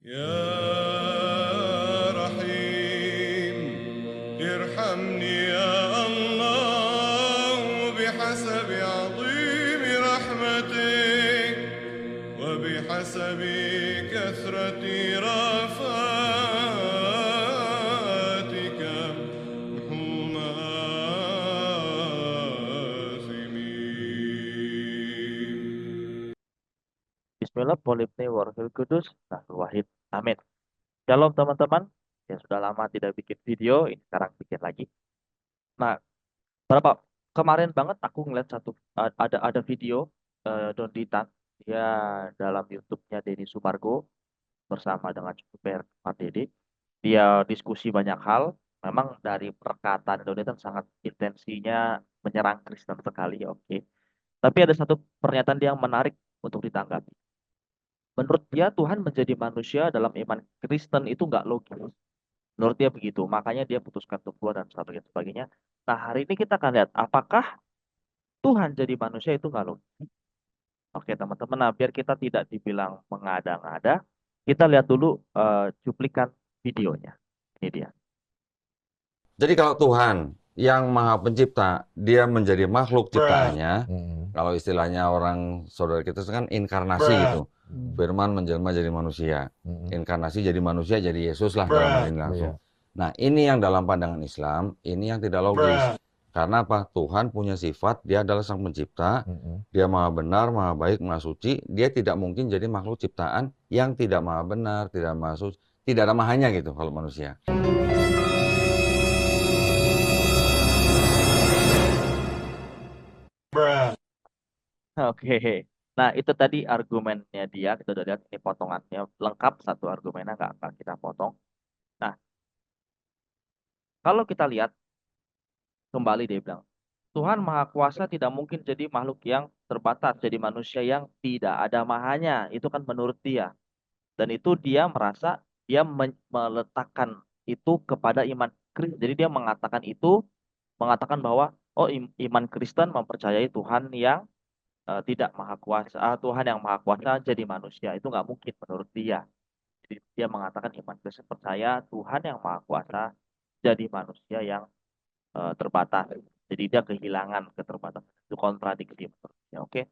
يا رحيم ارحمني يا الله بحسب عظيم رحمتك وبحسب كثرة رافاتك امحو مآثمين. Bismillah, Polibni Warhil Kudus, Nahul Wahid. Amin. Shalom teman-teman. Ya sudah lama tidak bikin video, ini sekarang bikin lagi. Nah, berapa kemarin banget aku ngeliat ada video Don Ditan, dia dalam YouTube-nya Deddy Sumargo bersama dengan youtuber Pak Dede. Dia diskusi banyak hal. Memang dari perkataan Don Ditan sangat intensinya menyerang Kristen sekali, oke. Tapi ada satu pernyataan dia yang menarik untuk ditanggapi. Menurut dia Tuhan menjadi manusia dalam iman Kristen itu nggak logis. Menurut dia begitu. Makanya dia putuskan untuk keluar dan sebagainya. Nah, hari ini kita akan lihat apakah Tuhan jadi manusia itu nggak logis. Oke, teman-teman. Nah, biar kita tidak dibilang mengada-ngada, kita lihat dulu cuplikan videonya. Ini dia. Jadi kalau Tuhan yang Maha Pencipta, dia menjadi makhluk ciptaannya, kalau istilahnya orang saudara kita itu kan inkarnasi gitu. Firman menjelma jadi manusia. Inkarnasi jadi manusia, jadi Yesus lah dalam hal ini langsung. Nah, ini yang dalam pandangan Islam, ini yang tidak logis. Karena apa? Tuhan punya sifat, dia adalah sang pencipta, dia maha benar, maha baik, maha suci, dia tidak mungkin jadi makhluk ciptaan yang tidak maha benar, tidak maha suci, tidak ada mahanya gitu kalau manusia. Oke. Nah, itu tadi argumennya dia. Kita udah lihat ini potongannya lengkap. Satu argumennya nggak akan kita potong. Nah, kalau kita lihat kembali dia bilang, Tuhan Maha Kuasa tidak mungkin jadi makhluk yang terbatas, jadi manusia yang tidak ada mahanya. Itu kan menurut dia. Dan itu dia merasa dia meletakkan itu kepada iman Kristen. Jadi dia mengatakan bahwa oh iman Kristen mempercayai Tuhan yang tidak maha kuasa, Tuhan yang maha kuasa jadi manusia. Itu nggak mungkin menurut dia. Jadi dia mengatakan iman Kristen percaya Tuhan yang maha kuasa jadi manusia yang terbatas. Jadi dia kehilangan keterbatasan. Itu kontradiksi menurut dia. Oke.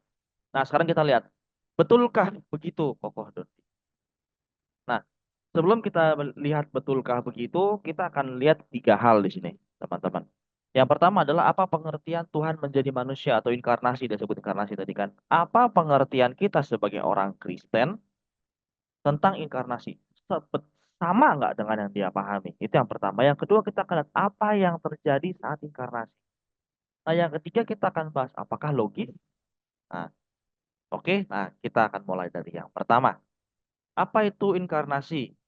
Nah, sekarang kita lihat. Betulkah begitu, Kokoh Dodi? Nah, sebelum kita lihat betulkah begitu, kita akan lihat tiga hal di sini, teman-teman. Yang pertama adalah apa pengertian Tuhan menjadi manusia atau inkarnasi, disebut inkarnasi tadi kan. Apa pengertian kita sebagai orang Kristen tentang inkarnasi? Sama nggak dengan yang dia pahami? Itu yang pertama. Yang kedua kita akan lihat apa yang terjadi saat inkarnasi. Nah, yang ketiga kita akan bahas apakah logis. Nah, oke. Nah, kita akan mulai dari yang pertama. Apa itu inkarnasi?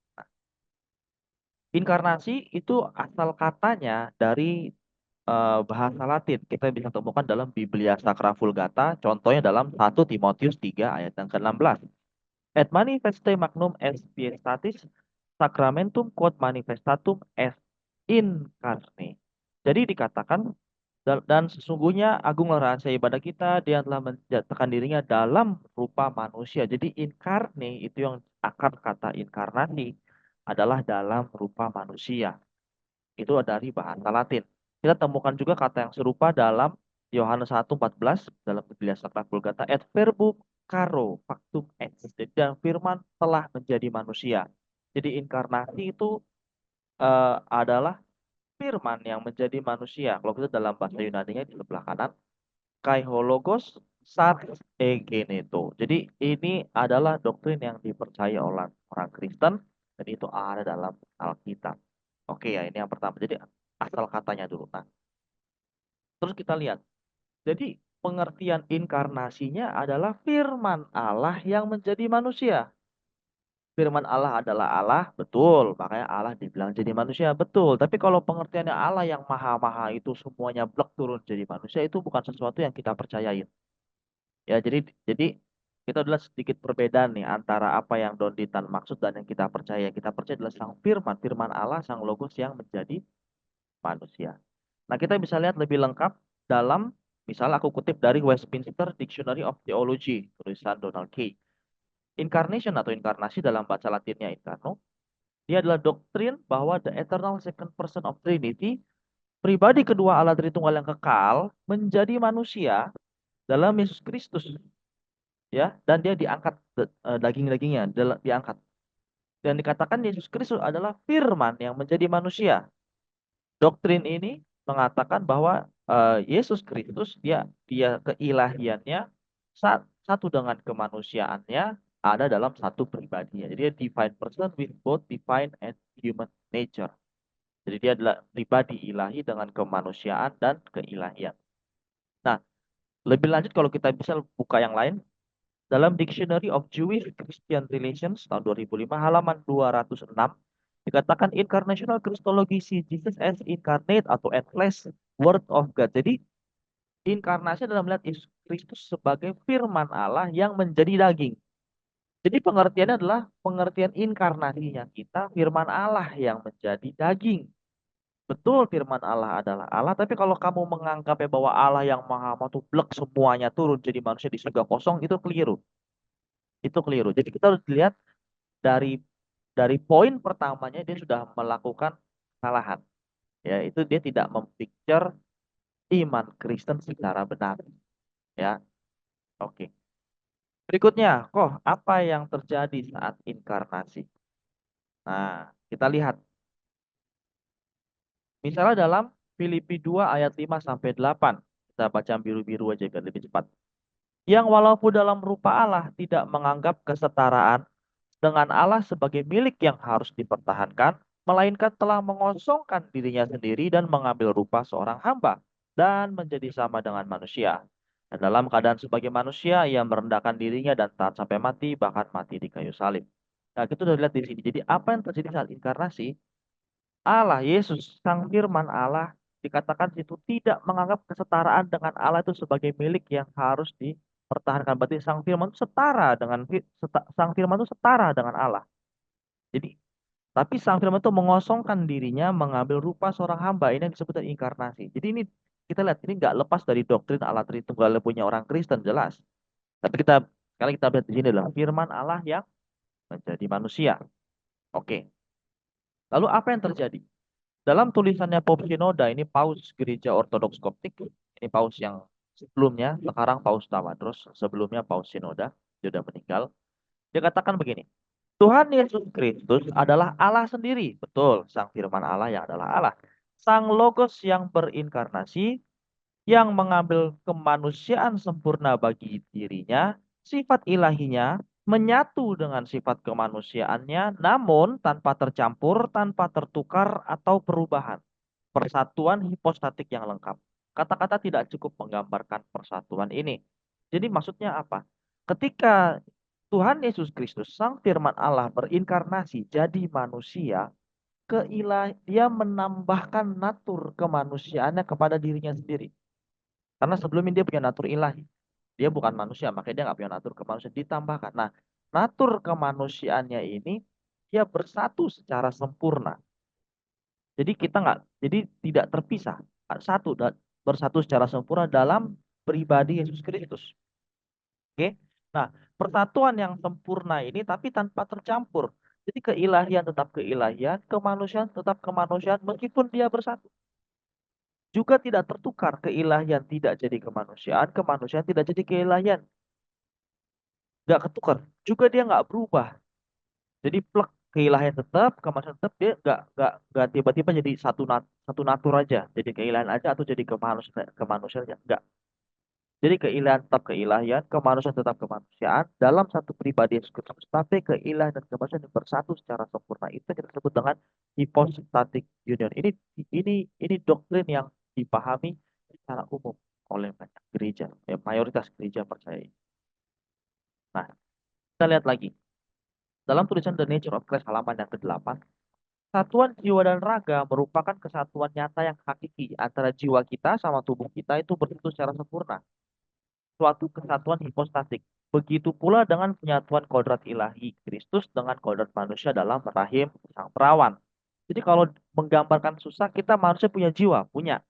Inkarnasi itu asal katanya dari bahasa Latin. Kita bisa temukan dalam Biblia Sacra Vulgata, contohnya dalam 1 Timotius 3 ayat yang ke-16. Et manifeste magnum est piestatis sacramentum quod manifestatum est in carne. Jadi dikatakan dan sesungguhnya agunglah rahasia ibadah kita, dia telah menyatakan dirinya dalam rupa manusia. Jadi inkarne itu yang akar kata inkarnasi adalah dalam rupa manusia. Itu dari bahasa Latin. Kita temukan juga kata yang serupa dalam Yohanes 1:14 dalam Biblia Sacra Vulgata, et verbum caro factum est. Dan firman telah menjadi manusia. Jadi inkarnasi itu adalah firman yang menjadi manusia. Kalau kita dalam bahasa Yunani-nya di sebelah kanan, kaihologos sar egeneto. Jadi ini adalah doktrin yang dipercaya oleh orang Kristen dan itu ada dalam Alkitab. Oke ya, ini yang pertama. Jadi asal katanya dulu. Nah, terus kita lihat. Jadi pengertian inkarnasinya adalah firman Allah yang menjadi manusia. Firman Allah adalah Allah, betul. Makanya Allah dibilang jadi manusia, betul. Tapi kalau pengertiannya Allah yang maha-maha itu semuanya blek turun jadi manusia, itu bukan sesuatu yang kita percayain. Ya, jadi kita adalah sedikit perbedaan nih antara apa yang Don Ditan maksud dan yang kita percaya. Yang kita percaya adalah sang firman, firman Allah, sang logos yang menjadi manusia. Nah, kita bisa lihat lebih lengkap dalam, misal aku kutip dari Westminster Dictionary of Theology, tulisan Donald Kay. Incarnation atau inkarnasi dalam bahasa Latinnya incarno, dia adalah doktrin bahwa the eternal second person of Trinity, pribadi kedua Allah Tritunggal yang kekal, menjadi manusia dalam Yesus Kristus, ya, dan dia diangkat, daging-dagingnya diangkat. Dan dikatakan Yesus Kristus adalah firman yang menjadi manusia. Doktrin ini mengatakan bahwa Yesus Kristus dia keilahiannya satu dengan kemanusiaannya ada dalam satu pribadinya. Jadi dia divine person with both divine and human nature. Jadi dia adalah pribadi ilahi dengan kemanusiaan dan keilahian. Nah, lebih lanjut kalau kita bisa buka yang lain, dalam Dictionary of Jewish Christian Relations tahun 2005 halaman 206 dikatakan incarnational Christology see Jesus as incarnate atau at flesh word of God. Jadi inkarnasi dalam melihat Yesus Kristus sebagai firman Allah yang menjadi daging. Jadi pengertiannya adalah pengertian inkarnasinya kita, firman Allah yang menjadi daging. Betul firman Allah adalah Allah, tapi kalau kamu menganggapnya bahwa Allah yang maha mutlak semuanya turun jadi manusia di surga kosong, itu keliru. Itu keliru. Jadi kita harus lihat dari poin pertamanya dia sudah melakukan kesalahan. Ya, itu dia tidak mempicture iman Kristen secara benar. Ya, oke. Berikutnya, apa yang terjadi saat inkarnasi? Nah, kita lihat. Misalnya dalam Filipi 2 ayat 5 sampai 8. Kita baca biru-biru aja biar lebih cepat. Yang walaupun dalam rupa Allah tidak menganggap kesetaraan dengan Allah sebagai milik yang harus dipertahankan, melainkan telah mengosongkan dirinya sendiri dan mengambil rupa seorang hamba dan menjadi sama dengan manusia. Dan dalam keadaan sebagai manusia, ia merendahkan dirinya dan taat sampai mati, bahkan mati di kayu salib. Nah, kita sudah lihat di sini. Jadi apa yang terjadi saat inkarnasi? Allah, Yesus, Sang Firman Allah, dikatakan itu tidak menganggap kesetaraan dengan Allah itu sebagai milik yang harus dipertahankan. Berarti Sang Firman itu setara dengan Sang Firman itu setara dengan Allah. Jadi, tapi Sang Firman itu mengosongkan dirinya, mengambil rupa seorang hamba. Ini yang disebut inkarnasi. Jadi ini kita lihat ini nggak lepas dari doktrin Allah Tritunggal punya orang Kristen jelas. Tapi kalau kita lihat di sini adalah Firman Allah yang menjadi manusia. Oke. Lalu apa yang terjadi? Dalam tulisannya Pope Sinoda, ini Paus Gereja Ortodoks Koptik, ini Paus yang sebelumnya, sekarang Paus Tawadros, sebelumnya Paus Sinoda, dia sudah meninggal. Dia katakan begini, Tuhan Yesus Kristus adalah Allah sendiri, betul, Sang Firman Allah yang adalah Allah. Sang Logos yang berinkarnasi, yang mengambil kemanusiaan sempurna bagi dirinya, sifat ilahinya, menyatu dengan sifat kemanusiaannya, namun tanpa tercampur, tanpa tertukar atau perubahan. Persatuan hipostatik yang lengkap. Kata-kata tidak cukup menggambarkan persatuan ini. Jadi maksudnya apa? Ketika Tuhan Yesus Kristus, Sang Firman Allah berinkarnasi jadi manusia, dia menambahkan natur kemanusiaannya kepada dirinya sendiri. Karena sebelumnya dia punya natur ilahi. Dia bukan manusia, makanya dia nggak punya natur kemanusiaan. Ditambahkan. Nah, natur kemanusiaannya ini dia bersatu secara sempurna. Jadi jadi tidak terpisah. Bersatu secara sempurna dalam pribadi Yesus Kristus. Oke. Nah, persatuan yang sempurna ini tapi tanpa tercampur. Jadi keilahian tetap keilahian, kemanusiaan tetap kemanusiaan meskipun dia bersatu. Juga tidak tertukar, keilahian tidak jadi kemanusiaan, kemanusiaan tidak jadi keilahian. Nggak ketukar. Juga dia nggak berubah. Jadi plek keilahian tetap, kemanusiaan tetap, dia nggak tiba-tiba jadi satu natur aja, jadi keilahian aja atau jadi kemanusiaan aja. Nggak. Jadi keilahian tetap keilahian, kemanusiaan tetap kemanusiaan dalam satu pribadi Yesus Kristus, tapi keilahian dan kemanusiaan bersatu secara sempurna. Itu yang kita sebut dengan hypostatic union. Ini doktrin yang dipahami secara umum oleh banyak gereja, mayoritas gereja percaya. Nah, kita lihat lagi. Dalam tulisan The Nature of Christ halaman yang ke-8, satuan jiwa dan raga merupakan kesatuan nyata yang hakiki antara jiwa kita sama tubuh kita itu bersatu secara sempurna. Suatu kesatuan hipostatik. Begitu pula dengan penyatuan kodrat ilahi Kristus dengan kodrat manusia dalam rahim sang perawan. Jadi kalau menggambarkan susah, kita manusia punya jiwa, punya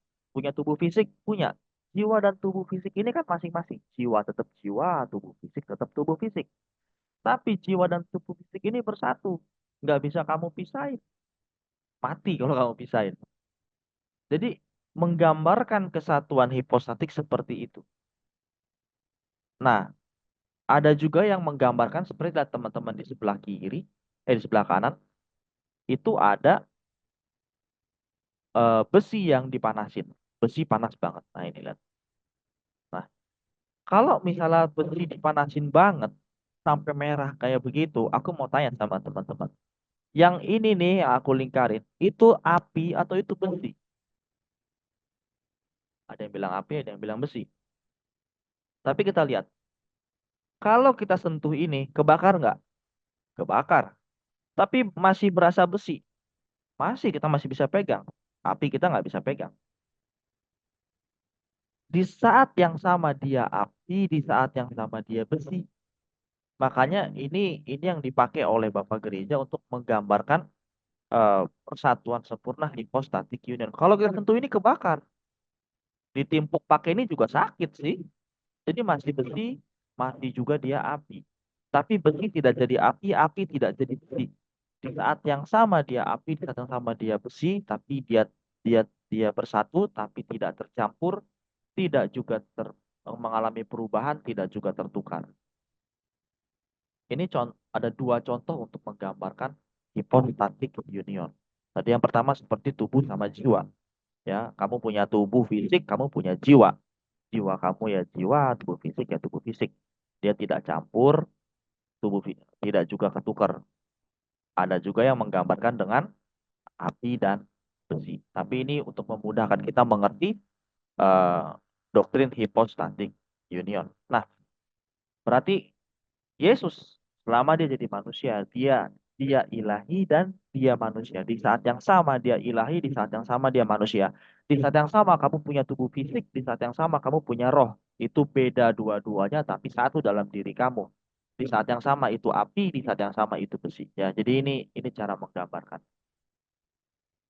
tubuh fisik, punya. Jiwa dan tubuh fisik ini kan masing-masing. Jiwa tetap jiwa, tubuh fisik tetap tubuh fisik. Tapi jiwa dan tubuh fisik ini bersatu. Nggak bisa kamu pisahin. Mati kalau kamu pisahin. Jadi menggambarkan kesatuan hipostatik seperti itu. Nah, ada juga yang menggambarkan seperti lihat teman-teman di sebelah kiri, di sebelah kanan, itu ada besi yang dipanasin. Besi panas banget. Nah, ini lihat. Nah, kalau misalnya besi dipanasin banget, sampai merah kayak begitu, aku mau tanya sama teman-teman. Yang ini nih yang aku lingkarin, itu api atau itu besi? Ada yang bilang api, ada yang bilang besi. Tapi kita lihat, kalau kita sentuh ini, kebakar nggak? Kebakar. Tapi masih berasa besi. Masih, kita masih bisa pegang. Api kita nggak bisa pegang. Di saat yang sama dia api, di saat yang sama dia besi. Makanya ini yang dipakai oleh Bapak Gereja untuk menggambarkan persatuan sempurna hipostatic union. Kalau kita sentuh ini kebakar. Ditimpuk pakai ini juga sakit sih. Jadi masih besi, masih juga dia api. Tapi besi tidak jadi api, api tidak jadi besi. Di saat yang sama dia api, di saat yang sama dia besi, tapi dia bersatu, tapi tidak tercampur, tidak juga mengalami perubahan, tidak juga tertukar. Ini ada dua contoh untuk menggambarkan hypostatic union. Tadi yang pertama seperti tubuh sama jiwa. Ya, kamu punya tubuh fisik, kamu punya jiwa. Jiwa kamu ya jiwa, tubuh fisik ya tubuh fisik. Dia tidak campur, tidak juga ketukar. Ada juga yang menggambarkan dengan api dan besi. Tapi ini untuk memudahkan kita mengerti doktrin hypostatic union. Nah, berarti Yesus selama dia jadi manusia, dia ilahi dan dia manusia. Di saat yang sama dia ilahi, di saat yang sama dia manusia. Di saat yang sama kamu punya tubuh fisik, di saat yang sama kamu punya roh. Itu beda dua-duanya tapi satu dalam diri kamu. Di saat yang sama itu api, di saat yang sama itu besi. Ya, jadi ini cara menggambarkan.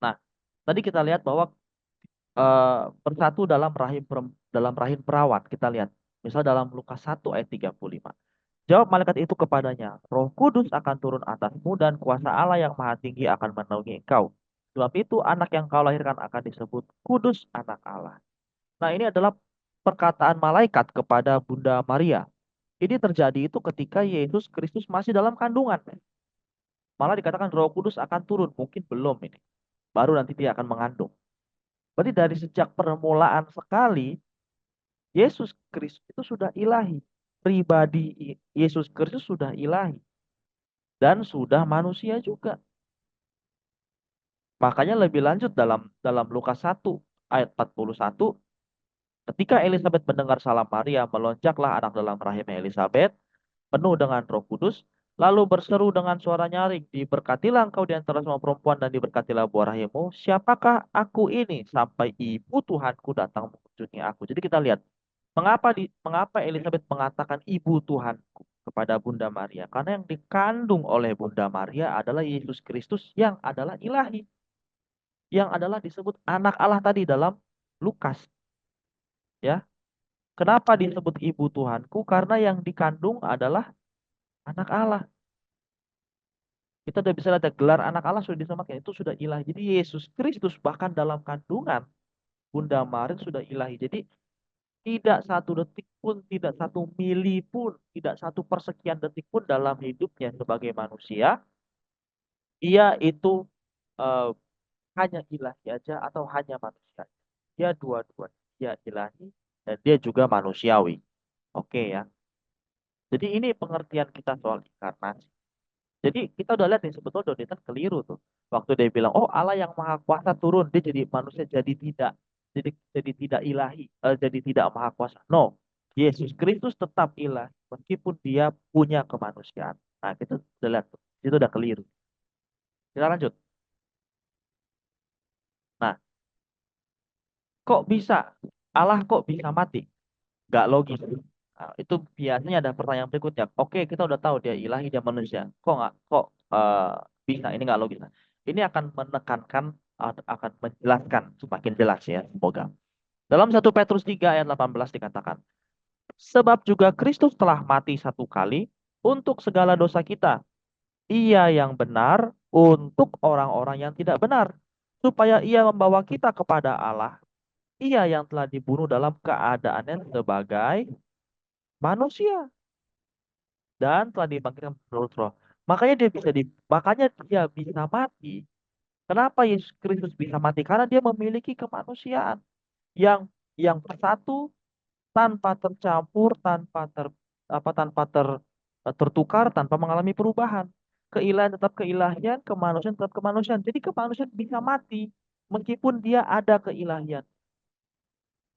Nah, tadi kita lihat bahwa bersatu dalam rahim perawat. Kita lihat misal dalam Lukas 1 ayat 35. Jawab malaikat itu kepadanya, Roh Kudus akan turun atasmu dan kuasa Allah yang Maha Tinggi akan menaungi engkau. Sebab itu anak yang kau lahirkan akan disebut Kudus Anak Allah. Nah, ini adalah perkataan malaikat kepada Bunda Maria. Ini terjadi itu ketika Yesus Kristus masih dalam kandungan. Malah dikatakan Roh Kudus akan turun, mungkin belum ini. Baru nanti dia akan mengandung. Berarti dari sejak permulaan sekali Yesus Kristus itu sudah ilahi. Pribadi Yesus Kristus sudah ilahi dan sudah manusia juga. Makanya lebih lanjut dalam Lukas 1 ayat 41, ketika Elizabeth mendengar salam Maria, melonjaklah anak dalam rahimnya Elizabeth, penuh dengan Roh Kudus, lalu berseru dengan suara nyaring, diberkatilah engkau di antara semua perempuan dan diberkatilah buah rahimmu. Siapakah aku ini sampai ibu Tuhanku datang mengunjungi aku? Jadi kita lihat mengapa Elizabeth mengatakan ibu Tuhanku kepada Bunda Maria? Karena yang dikandung oleh Bunda Maria adalah Yesus Kristus yang adalah ilahi. Yang adalah disebut anak Allah tadi dalam Lukas. Ya. Kenapa disebut ibu Tuhanku? Karena yang dikandung adalah anak Allah. Kita sudah bisa lihat gelar anak Allah sudah disamakan. Itu sudah ilahi. Jadi Yesus Kristus bahkan dalam kandungan Bunda Maria sudah ilahi. Jadi tidak satu detik pun, tidak satu mili pun, tidak satu persekian detik pun dalam hidupnya sebagai manusia, dia itu eh, hanya ilahi aja atau hanya manusia. Dia dua-duanya. Dia ilahi dan dia juga manusiawi. Oke ya. Jadi ini pengertian kita soal inkarnasi. Jadi kita udah lihat nih sebetulnya Donitan keliru tuh. Waktu dia bilang, oh Allah yang maha kuasa turun, dia jadi manusia jadi tidak. Jadi tidak ilahi, jadi tidak maha kuasa. No, Yesus Kristus tetap ilahi meskipun dia punya kemanusiaan. Nah, kita udah lihat tuh. Itu udah keliru. Kita lanjut. Nah, kok bisa? Allah kok bisa mati? Gak logis. Nah, itu biasanya ada pertanyaan berikutnya. Oke, kita udah tahu dia ilahi, dia manusia. Kok bisa? Ini nggak logis. Nah, ini akan menekankan, akan menjelaskan semakin jelas ya, semoga. Dalam 1 Petrus 3 ayat 18 dikatakan, sebab juga Kristus telah mati satu kali untuk segala dosa kita. Ia yang benar untuk orang-orang yang tidak benar, supaya ia membawa kita kepada Allah. Ia yang telah dibunuh dalam keadaannya sebagai manusia dan telah dibangkitkan menurut roh. Makanya dia bisa mati. Kenapa Yesus Kristus bisa mati? Karena dia memiliki kemanusiaan yang bersatu, tanpa tercampur, tertukar, tanpa mengalami perubahan. Keilahian tetap keilahian, kemanusiaan tetap kemanusiaan. Jadi kemanusiaan bisa mati meskipun dia ada keilahian.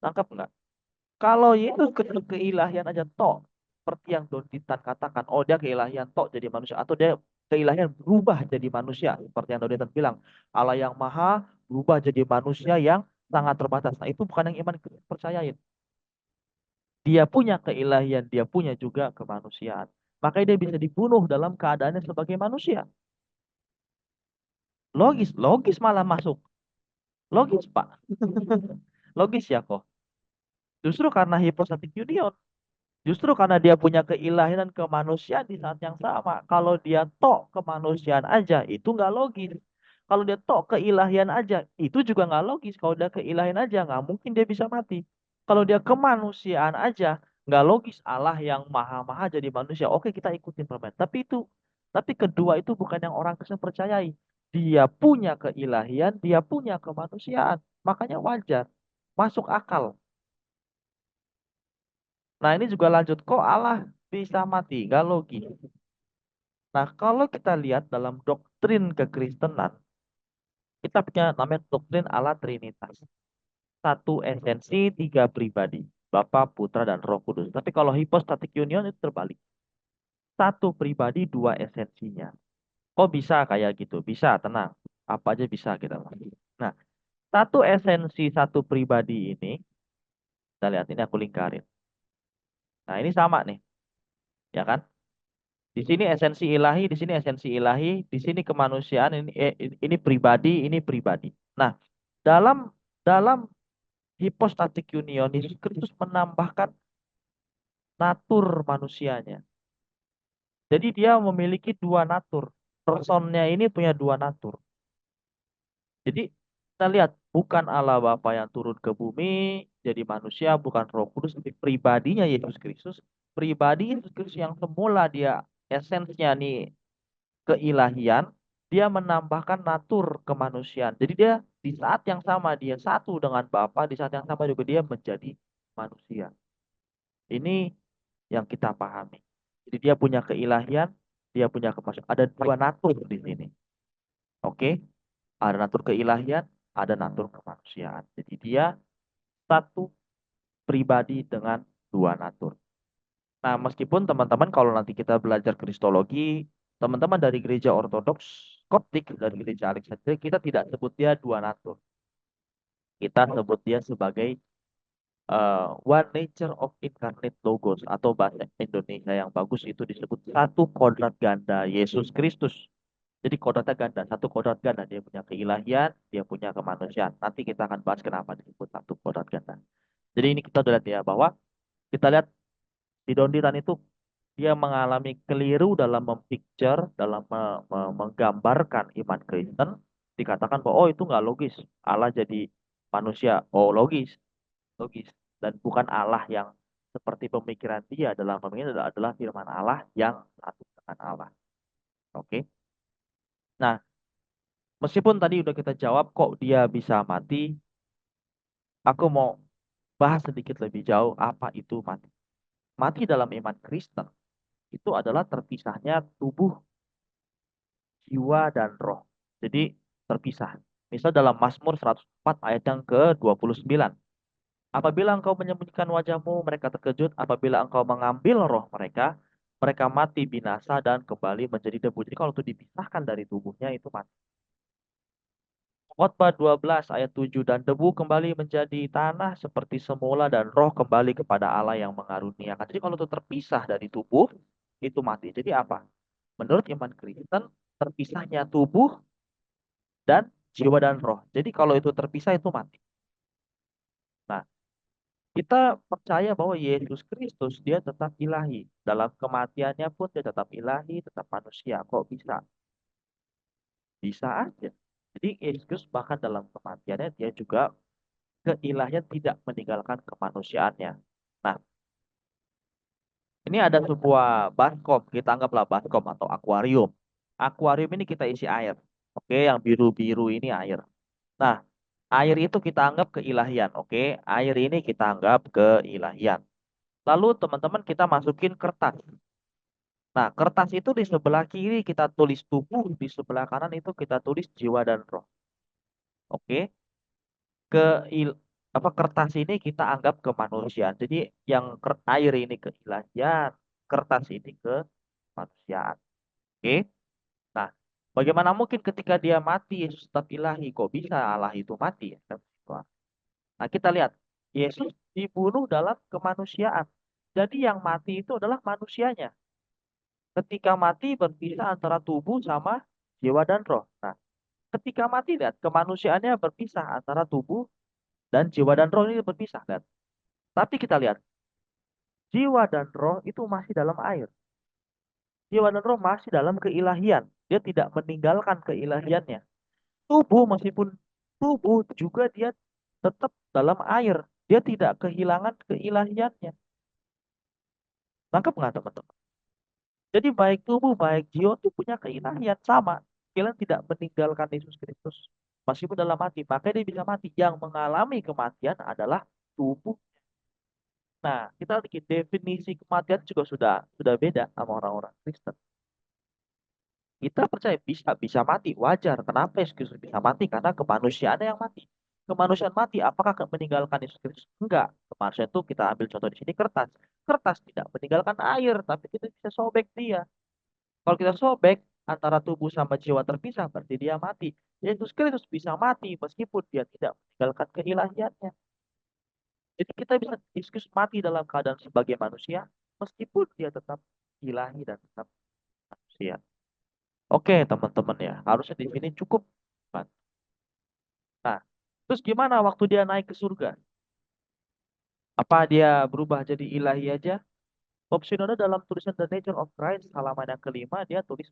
Tangkap nggak? Kalau Yesus ketemu keilahian aja tok, seperti yang Don Dintan katakan, oh dia keilahian tok jadi manusia, atau dia keilahian berubah jadi manusia, seperti yang Don Dintan bilang, Allah yang maha berubah jadi manusia yang sangat terbatas. Nah itu bukan yang iman percayain. Dia punya keilahian, dia punya juga kemanusiaan. Makanya dia bisa dibunuh dalam keadaannya sebagai manusia. Logis, logis malah masuk. Logis, Pak. Logis ya kok. Justru karena hypostatic union. Justru karena dia punya keilahian dan kemanusiaan di saat yang sama. Kalau dia tok kemanusiaan aja, itu nggak logis. Kalau dia tok keilahian aja, itu juga nggak logis. Kalau dia keilahian aja, nggak mungkin dia bisa mati. Kalau dia kemanusiaan aja, nggak logis Allah yang maha-maha jadi manusia. Oke, kita ikutin permen. Tapi kedua itu bukan yang orang Kristen percayai. Dia punya keilahian, dia punya kemanusiaan. Makanya wajar, masuk akal. Nah, ini juga lanjut. Kok Allah bisa mati? Gak logis. Nah, kalau kita lihat dalam doktrin kekristenan, kita punya namanya doktrin Allah Trinitas. Satu esensi, tiga pribadi. Bapa, Putra, dan Roh Kudus. Tapi kalau hypostatic union itu terbalik. Satu pribadi, dua esensinya. Kok bisa kayak gitu? Bisa, tenang. Apa aja bisa kita. Nah, satu esensi, satu pribadi ini, kita lihat ini aku lingkarin. Nah, ini sama nih. Ya kan? Di sini esensi ilahi, di sini esensi ilahi, di sini kemanusiaan, ini pribadi, ini pribadi. Nah, dalam dalam hypostatic union, Yesus Kristus menambahkan natur manusianya. Jadi dia memiliki dua natur. Personnya ini punya dua natur. Jadi kita lihat, bukan Allah Bapa yang turun ke bumi jadi manusia, bukan Roh Kudus, tapi pribadinya Yesus Kristus. Pribadi Yesus Kristus yang semula dia esensinya nih keilahian, dia menambahkan natur kemanusiaan. Jadi dia di saat yang sama dia satu dengan Bapa, di saat yang sama juga dia menjadi manusia. Ini yang kita pahami. Jadi dia punya keilahian, dia punya kemanusiaan. Ada dua natur di sini. Oke? Ada natur keilahian, ada natur kemanusiaan. Jadi dia satu pribadi dengan dua natur. Nah, meskipun teman-teman kalau nanti kita belajar kristologi, teman-teman dari gereja ortodoks, koptik, dari gereja Alexandria, kita tidak sebut dia dua natur. Kita sebut dia sebagai one nature of incarnate logos, atau bahasa Indonesia yang bagus itu disebut satu kodrat ganda Yesus Kristus. Jadi kodratnya ganda, satu kodrat ganda. Dia punya keilahian, dia punya kemanusiaan. Nanti kita akan bahas kenapa disebut satu kodrat ganda. Jadi ini kita lihat ya, bahwa kita lihat di Dondiran itu dia mengalami keliru dalam mempicture, dalam menggambarkan iman Kristen. Dikatakan bahwa oh itu nggak logis, Allah jadi manusia. Oh logis, logis. Dan bukan Allah yang seperti pemikiran dia, dalam pemikiran adalah firman Allah yang satu dengan Allah. Oke. Nah, meskipun tadi udah kita jawab kok dia bisa mati, aku mau bahas sedikit lebih jauh apa itu mati. Mati dalam iman Kristen itu adalah terpisahnya tubuh, jiwa, dan roh. Jadi terpisah. Misal dalam Mazmur 104 ayat yang ke-29. Apabila engkau menyembunyikan wajahmu, mereka terkejut. Apabila engkau mengambil roh mereka, mereka mati binasa dan kembali menjadi debu. Jadi kalau itu dipisahkan dari tubuhnya itu mati. Khotbah 12 ayat 7, dan debu kembali menjadi tanah seperti semula dan roh kembali kepada Allah yang mengaruniakan. Jadi kalau itu terpisah dari tubuh, itu mati. Jadi apa? Menurut iman Kristen, terpisahnya tubuh dan jiwa dan roh. Jadi kalau itu terpisah itu mati. Nah, Kita percaya bahwa Yesus Kristus dia tetap ilahi. Dalam kematiannya pun dia tetap ilahi, tetap manusia. Kok bisa? Bisa aja. Jadi Yesus Kristus bahkan dalam kematiannya dia juga keilahian tidak meninggalkan kemanusiaannya. Nah, ini ada sebuah baskom, kita anggaplah baskom atau akuarium. Akuarium ini kita isi air. Oke, yang biru-biru ini air. Nah, air itu kita anggap keilahian. Oke, air ini kita anggap keilahian. Lalu teman-teman kita masukin kertas. Nah, kertas itu di sebelah kiri kita tulis tubuh, di sebelah kanan itu kita tulis jiwa dan roh. Oke, ke kertas ini kita anggap kemanusiaan. Jadi yang air ini keilahian, kertas ini kemanusiaan. Oke. Nah, bagaimana mungkin ketika dia mati Yesus tetap ilahi? Kok bisa Allah itu mati? Nah, kita lihat Yesus dibunuh dalam kemanusiaan. Jadi yang mati itu adalah manusianya. Ketika mati berpisah antara tubuh sama jiwa dan roh. Nah, ketika mati lihat kemanusiaannya berpisah antara tubuh dan jiwa dan roh ini berpisah lihat. Tapi kita lihat jiwa dan roh itu masih dalam air. Jiwa dan roh masih dalam keilahian. Dia tidak meninggalkan keilahiannya. Tubuh meskipun tubuh juga dia tetap dalam air. Dia tidak kehilangan keilahiannya. Nangkep nggak teman-teman? Jadi baik tubuh, baik jiwa itu punya keilahian sama. Kalian tidak meninggalkan Yesus Kristus. Meskipun dalam mati, makanya dia bisa mati. Yang mengalami kematian adalah tubuh. Nah, kita bikin definisi kematian juga sudah beda sama orang-orang Kristen. Kita percaya bisa mati, wajar. Kenapa Yesus Kristus bisa mati? Karena kemanusiaannya yang mati. Kemanusiaan mati, apakah meninggalkan Yesus Kristus? Enggak. Kemanusiaan itu kita ambil contoh di sini kertas. Kertas tidak meninggalkan air, tapi kita bisa sobek dia. Kalau kita sobek antara tubuh sama jiwa terpisah, berarti dia mati. Yesus Kristus bisa mati meskipun dia tidak meninggalkan keilahiannya. Jadi kita bisa Yesus mati dalam keadaan sebagai manusia, meskipun dia tetap ilahi dan tetap manusia. Oke, teman-teman ya, harusnya di sini cukup. Nah, terus gimana waktu dia naik ke surga? Apa dia berubah jadi ilahi aja? Bob Shinoda dalam tulisan The Nature of Christ halaman yang kelima dia tulis,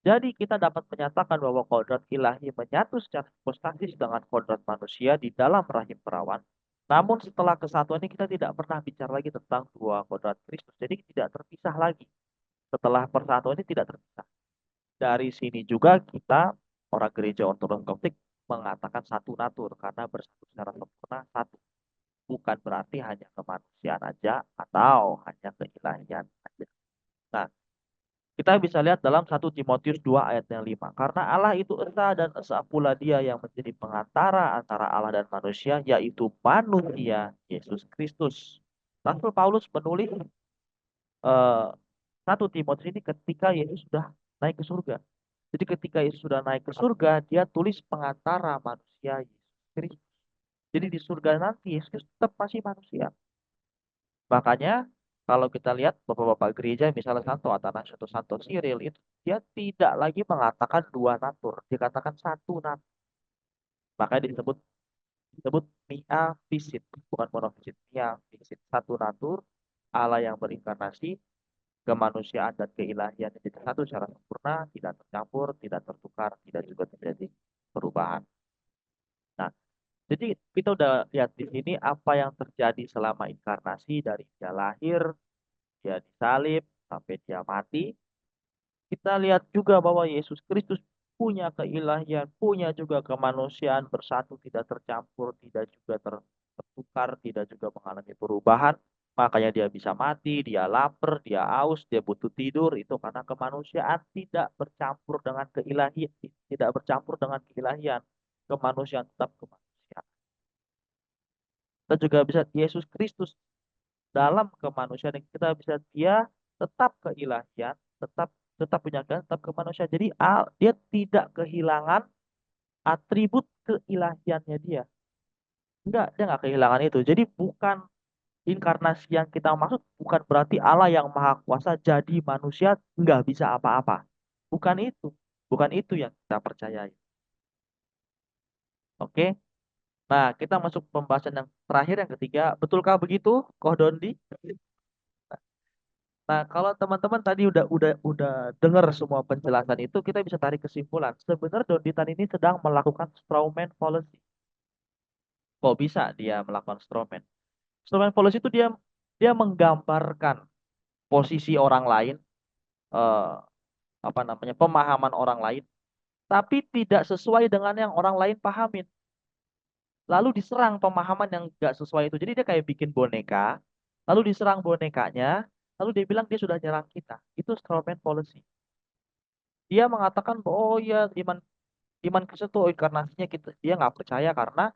jadi kita dapat menyatakan bahwa kodrat ilahi menyatu secara hipostatis dengan kodrat manusia di dalam rahim perawan. Namun setelah kesatuan ini kita tidak pernah bicara lagi tentang dua kodrat Kristus. Jadi tidak terpisah lagi. Setelah persatuan ini tidak terpisah. Dari sini juga kita orang gereja Ortodoks Koptik mengatakan satu natur karena bersatu secara sempurna satu. Bukan berarti hanya kemanusiaan aja atau hanya keilahian aja. Nah, kita bisa lihat dalam 1 Timotius 2 ayat yang 5. Karena Allah itu esa dan esa pula dia yang menjadi pengantara antara Allah dan manusia, yaitu manusia Yesus Kristus. Rasul Paulus menulis 1 Timotius ini ketika Yesus sudah naik ke surga. Jadi ketika Yesus sudah naik ke surga, dia tulis pengantara manusia Yesus Kristus. Jadi di surga nanti Yesus tetap masih manusia. Makanya kalau kita lihat bapak-bapak gereja misalnya Santo Athanasius atau Santo Cyril itu dia tidak lagi mengatakan dua natur, dikatakan satu natur. Makanya disebut mia fisit, bukan monofisit, mia fisit, satu natur, Allah yang berinkarnasi, kemanusiaan dan keilahian yang jadi satu secara sempurna, tidak tercampur, tidak tertukar, tidak juga terjadi perubahan. Nah, jadi kita udah lihat di sini apa yang terjadi selama inkarnasi dari dia lahir, dia disalib, sampai dia mati. Kita lihat juga bahwa Yesus Kristus punya keilahian, punya juga kemanusiaan, bersatu, tidak tercampur, tidak juga tertukar, tidak juga mengalami perubahan. Makanya dia bisa mati, dia lapar, dia haus, dia butuh tidur. Itu karena kemanusiaan tidak bercampur dengan keilahian, tidak bercampur dengan keilahian. Kemanusiaan tetap kemanusiaan. Kita juga bisa Yesus Kristus dalam kemanusiaan kita bisa dia tetap keilahian, tetap punya tetap kemanusiaan. Jadi dia tidak kehilangan atribut keilahiannya dia. Enggak, dia nggak kehilangan itu. Jadi bukan inkarnasi yang kita maksud bukan berarti Allah yang maha kuasa jadi manusia nggak bisa apa-apa. Bukan itu. Bukan itu yang kita percayai. Oke? Nah, kita masuk pembahasan yang terakhir, yang ketiga. Betulkah begitu, Koh Dondi? Nah, kalau teman-teman tadi udah dengar semua penjelasan itu, kita bisa tarik kesimpulan. Sebenarnya Donditan ini sedang melakukan strawman fallacy. Kok bisa dia melakukan strawman? Strawman fallacy itu dia dia menggambarkan posisi orang lain, eh, apa namanya, pemahaman orang lain, tapi tidak sesuai dengan yang orang lain pahamin. Lalu diserang pemahaman yang nggak sesuai itu. Jadi dia kayak bikin boneka, lalu diserang bonekanya, lalu dia bilang dia sudah nyerang kita. Itu strawman fallacy. Dia mengatakan bahwa oh ya, iman iman Kristen itu inkarnasinya kita, dia nggak percaya karena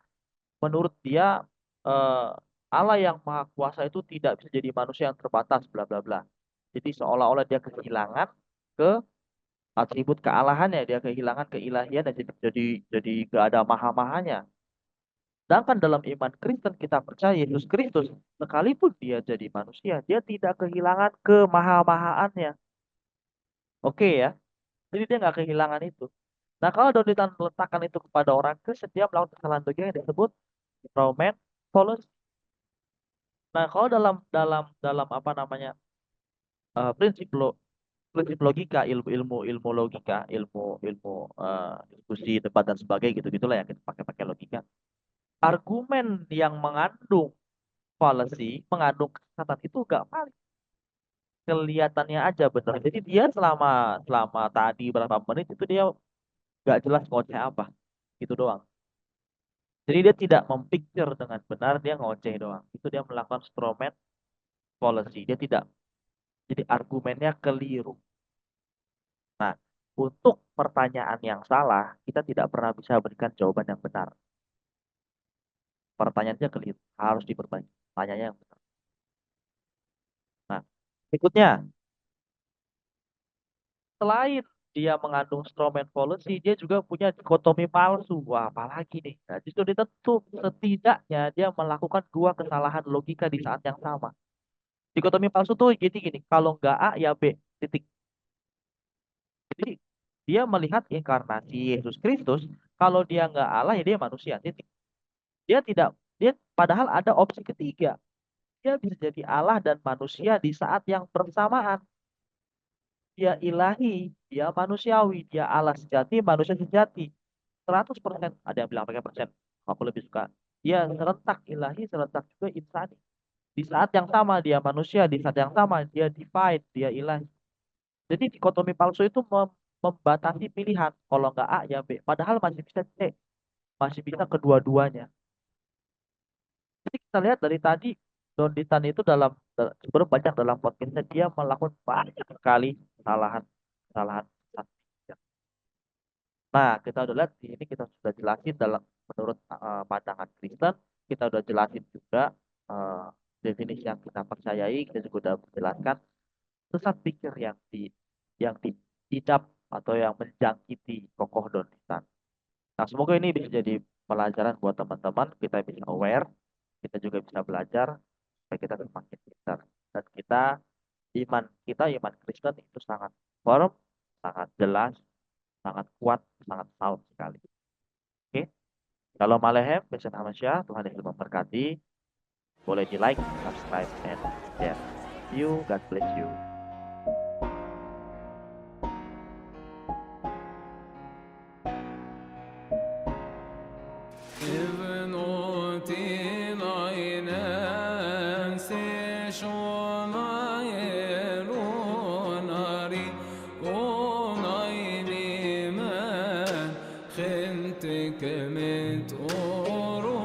menurut dia eh, Allah yang Maha Kuasa itu tidak bisa jadi manusia yang terbatas, bla bla bla. Jadi seolah-olah dia kehilangan ke atribut kealahannya, dia kehilangan keilahian dan jadi gak ada maha-mahanya. Sedangkan dalam iman Kristen kita percaya Yesus Kristus sekalipun dia jadi manusia, dia tidak kehilangan kemaha-mahaannya. Oke ya, jadi dia nggak kehilangan itu. Nah, kalau Donditan meletakkan itu kepada orang Kristen, dia melakukan kesalahan logika yang disebut Roman fallacy. Nah, kalau dalam dalam dalam apa namanya, prinsip logika, ilmu logika, ilmu diskusi, debat dan sebagainya, gitu gitulah yang kita pakai logika. Argumen yang mengandung fallacy, mengandung kesesatan itu gak valid. Kelihatannya aja benar. Jadi dia selama selama tadi berapa menit itu dia gak jelas ngoceh apa, gitu doang. Jadi dia tidak mempicture dengan benar, dia ngoceh doang. Itu dia melakukan strawman fallacy. Dia tidak, jadi argumennya keliru. Nah, untuk pertanyaan yang salah, kita tidak pernah bisa berikan jawaban yang benar. Pertanyaannya keliru, harus diperbaiki. Tanyanya yang benar. Nah, berikutnya, selain dia mengandung strawman fallacy, dia juga punya dikotomi palsu. Wah, apalagi nih? Nah, justru ditentu setidaknya dia melakukan dua kesalahan logika di saat yang sama. Dikotomi palsu tuh jadi gini, kalau nggak A ya B, titik. Jadi dia melihat inkarnasi Yesus Kristus, kalau dia nggak Allah ya dia manusia, titik. Dia tidak, dia padahal ada opsi ketiga. Dia bisa jadi Allah dan manusia di saat yang bersamaan. Dia ilahi, dia manusiawi, dia Allah sejati, manusia sejati. 100%, ada yang bilang pakai persen. Aku lebih suka. Dia serentak ilahi, serentak juga insani. Di saat yang sama dia manusia, di saat yang sama dia divine, dia ilahi. Jadi dikotomi palsu itu membatasi pilihan. Kalau nggak A ya B. Padahal masih bisa C. Masih bisa kedua-duanya. Jadi kita lihat dari tadi Donditan itu sebelum banyak dalam podcastnya dia melakukan banyak sekali kesalahan. Nah, kita udah lihat di ini, kita sudah jelasin dalam menurut pandangan Kristen, kita udah jelasin juga eh, definisi yang kita percayai, kita juga udah menjelaskan sesat pikir yang diidap atau yang menjangkiti tokoh Donditan. Nah, semoga ini bisa jadi pelajaran buat teman-teman, kita bisa aware, kita juga bisa belajar supaya kita semakin pintar. Dan iman Kristen itu sangat firm, sangat jelas, sangat kuat, sangat sound sekali. Oke, kalau Malehem, Besen Hamasya, Tuhan Yesus memberkati. Boleh di like, subscribe, and share. See you, God bless you. خنتك متقورو